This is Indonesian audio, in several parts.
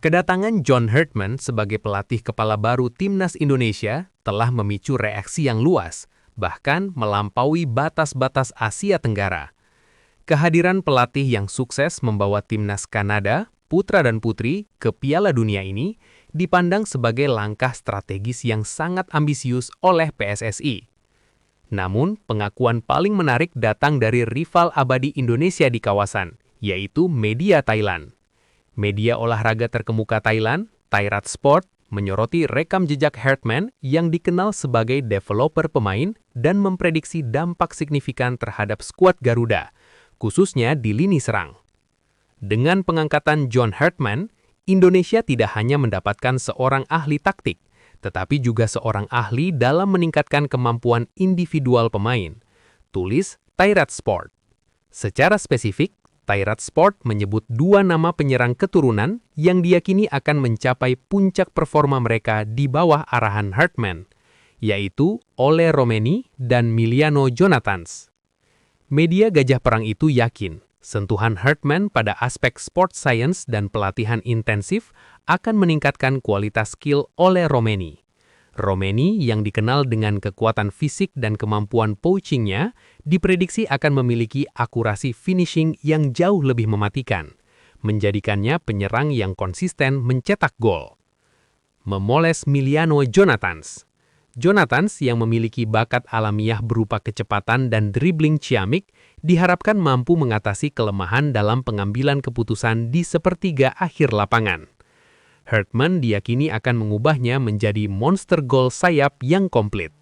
Kedatangan John Herdman sebagai pelatih kepala baru Timnas Indonesia telah memicu reaksi yang luas, bahkan melampaui batas-batas Asia Tenggara. Kehadiran pelatih yang sukses membawa Timnas Kanada, putra dan putri, ke Piala Dunia ini dipandang sebagai langkah strategis yang sangat ambisius oleh PSSI. Namun, pengakuan paling menarik datang dari rival abadi Indonesia di kawasan, yaitu media Thailand. Media olahraga terkemuka Thailand, Thairat Sport, menyoroti rekam jejak Herdman yang dikenal sebagai developer pemain dan memprediksi dampak signifikan terhadap skuad Garuda, khususnya di lini serang. Dengan pengangkatan John Herdman, Indonesia tidak hanya mendapatkan seorang ahli taktik, tetapi juga seorang ahli dalam meningkatkan kemampuan individual pemain. Tulis Thairat Sport. Secara spesifik, Thairat Sport menyebut dua nama penyerang keturunan yang diyakini akan mencapai puncak performa mereka di bawah arahan Herdman, yaitu Ole Romeni dan Miliano Jonathans. Media Gajah Perang itu yakin sentuhan Herdman pada aspek sport science dan pelatihan intensif akan meningkatkan kualitas skill Ole Romeni. Romeni yang dikenal dengan kekuatan fisik dan kemampuan poachingnya diprediksi akan memiliki akurasi finishing yang jauh lebih mematikan, menjadikannya penyerang yang konsisten mencetak gol. Memoles Miliano Jonathans. Jonathans yang memiliki bakat alamiah berupa kecepatan dan dribbling ciamik diharapkan mampu mengatasi kelemahan dalam pengambilan keputusan di sepertiga akhir lapangan. Herdman diyakini akan mengubahnya menjadi monster gol sayap yang komplit.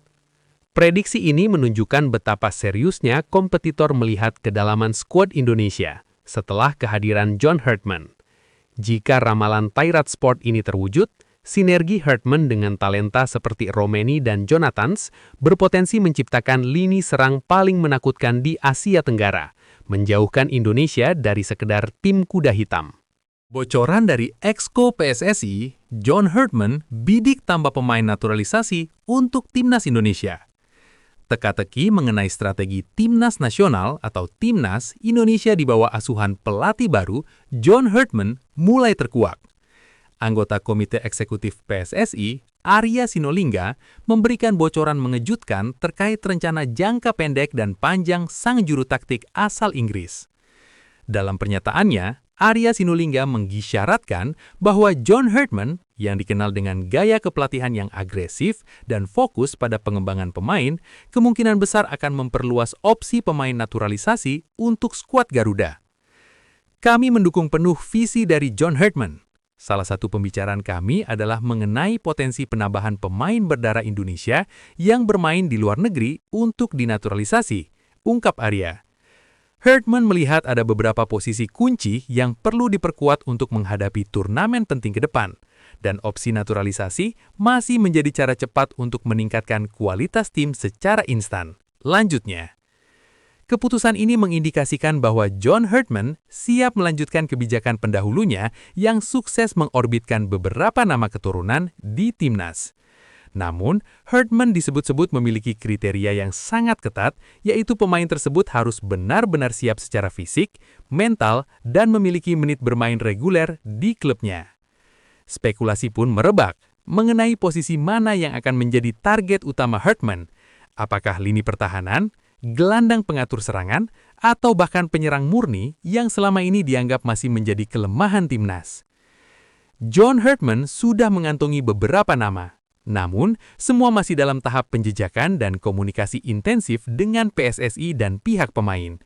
Prediksi ini menunjukkan betapa seriusnya kompetitor melihat kedalaman skuad Indonesia setelah kehadiran John Herdman. Jika ramalan Thairat Sport ini terwujud, sinergi Herdman dengan talenta seperti Romeni dan Jonathans berpotensi menciptakan lini serang paling menakutkan di Asia Tenggara, menjauhkan Indonesia dari sekedar tim kuda hitam. Bocoran dari Exco PSSI, John Herdman bidik tambah pemain naturalisasi untuk Timnas Indonesia. Teka-teki mengenai strategi Timnas Nasional atau Timnas Indonesia di bawah asuhan pelatih baru, John Herdman, mulai terkuak. Anggota Komite Eksekutif PSSI, Arya Sinulinga, memberikan bocoran mengejutkan terkait rencana jangka pendek dan panjang sang juru taktik asal Inggris. Dalam pernyataannya, Arya Sinulinga menggisyaratkan bahwa John Herdman, yang dikenal dengan gaya kepelatihan yang agresif dan fokus pada pengembangan pemain, kemungkinan besar akan memperluas opsi pemain naturalisasi untuk skuad Garuda. Kami mendukung penuh visi dari John Herdman. Salah satu pembicaraan kami adalah mengenai potensi penambahan pemain berdarah Indonesia yang bermain di luar negeri untuk dinaturalisasi, ungkap Arya. Herdman melihat ada beberapa posisi kunci yang perlu diperkuat untuk menghadapi turnamen penting ke depan, dan opsi naturalisasi masih menjadi cara cepat untuk meningkatkan kualitas tim secara instan. Lanjutnya, keputusan ini mengindikasikan bahwa John Herdman siap melanjutkan kebijakan pendahulunya yang sukses mengorbitkan beberapa nama keturunan di Timnas. Namun, Herdman disebut-sebut memiliki kriteria yang sangat ketat, yaitu pemain tersebut harus benar-benar siap secara fisik, mental, dan memiliki menit bermain reguler di klubnya. Spekulasi pun merebak mengenai posisi mana yang akan menjadi target utama Herdman. Apakah lini pertahanan, gelandang pengatur serangan, atau bahkan penyerang murni yang selama ini dianggap masih menjadi kelemahan Timnas. John Herdman sudah mengantongi beberapa nama. Namun, semua masih dalam tahap penjejakan dan komunikasi intensif dengan PSSI dan pihak pemain.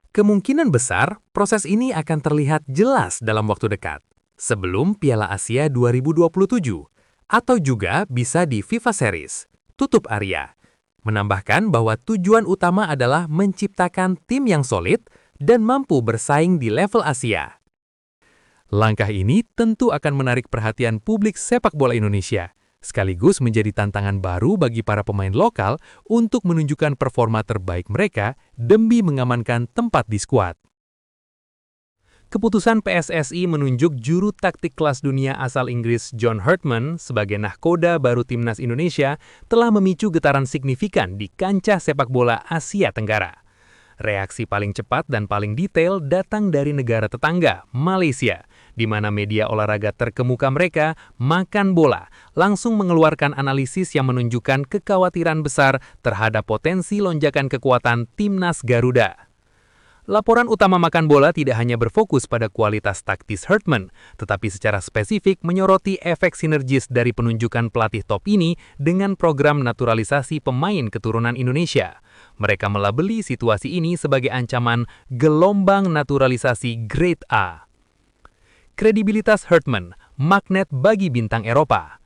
Kemungkinan besar, proses ini akan terlihat jelas dalam waktu dekat, sebelum Piala Asia 2027, atau juga bisa di FIFA Series, tutup Arya. Menambahkan bahwa tujuan utama adalah menciptakan tim yang solid dan mampu bersaing di level Asia. Langkah ini tentu akan menarik perhatian publik sepak bola Indonesia, sekaligus menjadi tantangan baru bagi para pemain lokal untuk menunjukkan performa terbaik mereka demi mengamankan tempat di skuad. Keputusan PSSI menunjuk juru taktik kelas dunia asal Inggris John Herdman sebagai nahkoda baru Timnas Indonesia telah memicu getaran signifikan di kancah sepak bola Asia Tenggara. Reaksi paling cepat dan paling detail datang dari negara tetangga, Malaysia, di mana media olahraga terkemuka mereka, Makan Bola, langsung mengeluarkan analisis yang menunjukkan kekhawatiran besar terhadap potensi lonjakan kekuatan Timnas Garuda. Laporan utama Makan Bola tidak hanya berfokus pada kualitas taktis Hartman, tetapi secara spesifik menyoroti efek sinergis dari penunjukan pelatih top ini dengan program naturalisasi pemain keturunan Indonesia. Mereka melabeli situasi ini sebagai ancaman gelombang naturalisasi Grade A. Kredibilitas Hartman, magnet bagi bintang Eropa.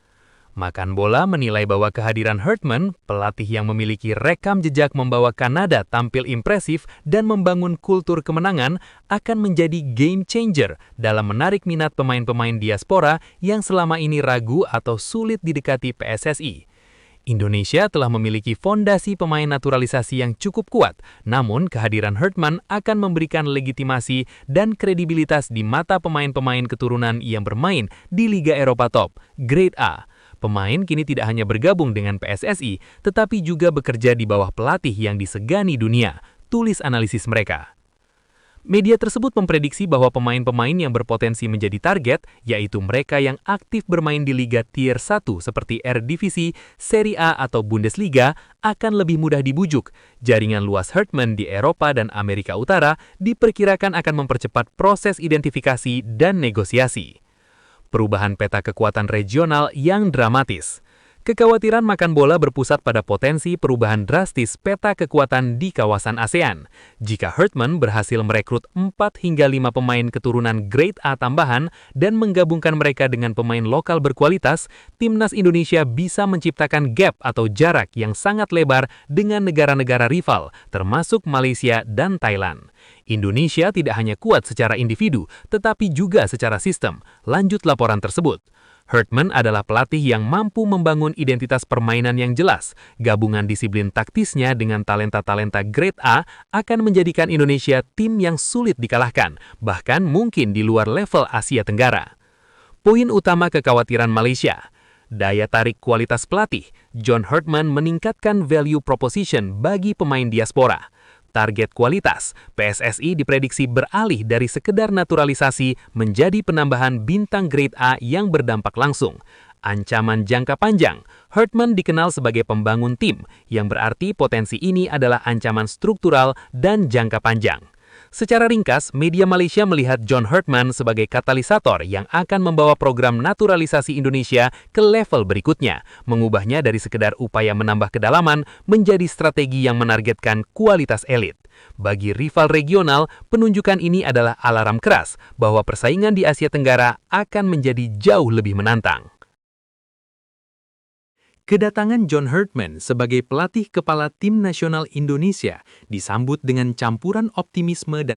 Makan Bola menilai bahwa kehadiran Hartman, pelatih yang memiliki rekam jejak membawa Kanada tampil impresif dan membangun kultur kemenangan, akan menjadi game changer dalam menarik minat pemain-pemain diaspora yang selama ini ragu atau sulit didekati PSSI. Indonesia telah memiliki fondasi pemain naturalisasi yang cukup kuat, namun kehadiran Hartman akan memberikan legitimasi dan kredibilitas di mata pemain-pemain keturunan yang bermain di Liga Eropa Top, Grade A. Pemain kini tidak hanya bergabung dengan PSSI, tetapi juga bekerja di bawah pelatih yang disegani dunia, tulis analisis mereka. Media tersebut memprediksi bahwa pemain-pemain yang berpotensi menjadi target, yaitu mereka yang aktif bermain di Liga Tier 1 seperti Eredivisie, Serie A atau Bundesliga, akan lebih mudah dibujuk. Jaringan luas Hartman di Eropa dan Amerika Utara diperkirakan akan mempercepat proses identifikasi dan negosiasi. Perubahan peta kekuatan regional yang dramatis. Kekhawatiran Makan Bola berpusat pada potensi perubahan drastis peta kekuatan di kawasan ASEAN. Jika Hartman berhasil merekrut 4 hingga 5 pemain keturunan Grade A tambahan dan menggabungkan mereka dengan pemain lokal berkualitas, Timnas Indonesia bisa menciptakan gap atau jarak yang sangat lebar dengan negara-negara rival, termasuk Malaysia dan Thailand. Indonesia tidak hanya kuat secara individu, tetapi juga secara sistem. Lanjut laporan tersebut. Hartman adalah pelatih yang mampu membangun identitas permainan yang jelas. Gabungan disiplin taktisnya dengan talenta-talenta Grade A akan menjadikan Indonesia tim yang sulit dikalahkan, bahkan mungkin di luar level Asia Tenggara. Poin utama kekhawatiran Malaysia. Daya tarik kualitas pelatih. John Hartman meningkatkan value proposition bagi pemain diaspora. Target kualitas, PSSI diprediksi beralih dari sekedar naturalisasi menjadi penambahan bintang Grade A yang berdampak langsung. Ancaman jangka panjang, Hartman dikenal sebagai pembangun tim, yang berarti potensi ini adalah ancaman struktural dan jangka panjang. Secara ringkas, media Malaysia melihat John Hartman sebagai katalisator yang akan membawa program naturalisasi Indonesia ke level berikutnya, mengubahnya dari sekedar upaya menambah kedalaman menjadi strategi yang menargetkan kualitas elit. Bagi rival regional, penunjukan ini adalah alarm keras bahwa persaingan di Asia Tenggara akan menjadi jauh lebih menantang. Kedatangan John Hartman sebagai pelatih kepala tim nasional Indonesia disambut dengan campuran optimisme dan